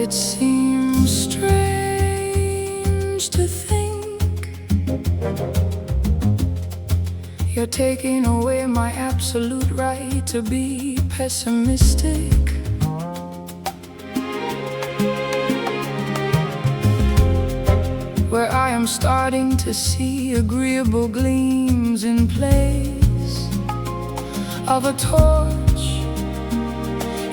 It seems strange to think you're taking away my absolute right to be pessimistic. Where I am starting to see agreeable gleams in place of a torch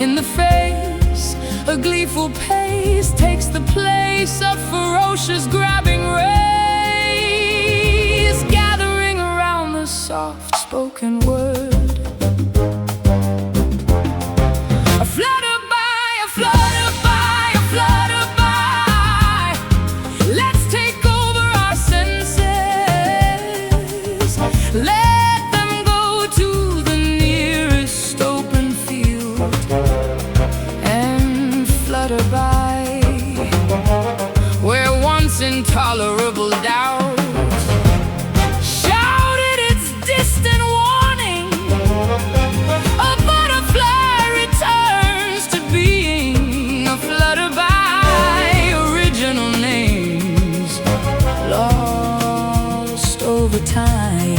in the face. A gleeful pace takes the place of ferocious grabbing rays, gathering around the soft-spoken word. A flutterby, a flutterby, a flutterby. Let's take over our senses. Let them go to the nearest open field and flutter by where once intolerable doubt shouted its distant warning. A butterfly returns to being a flutterby. Original names lost over time.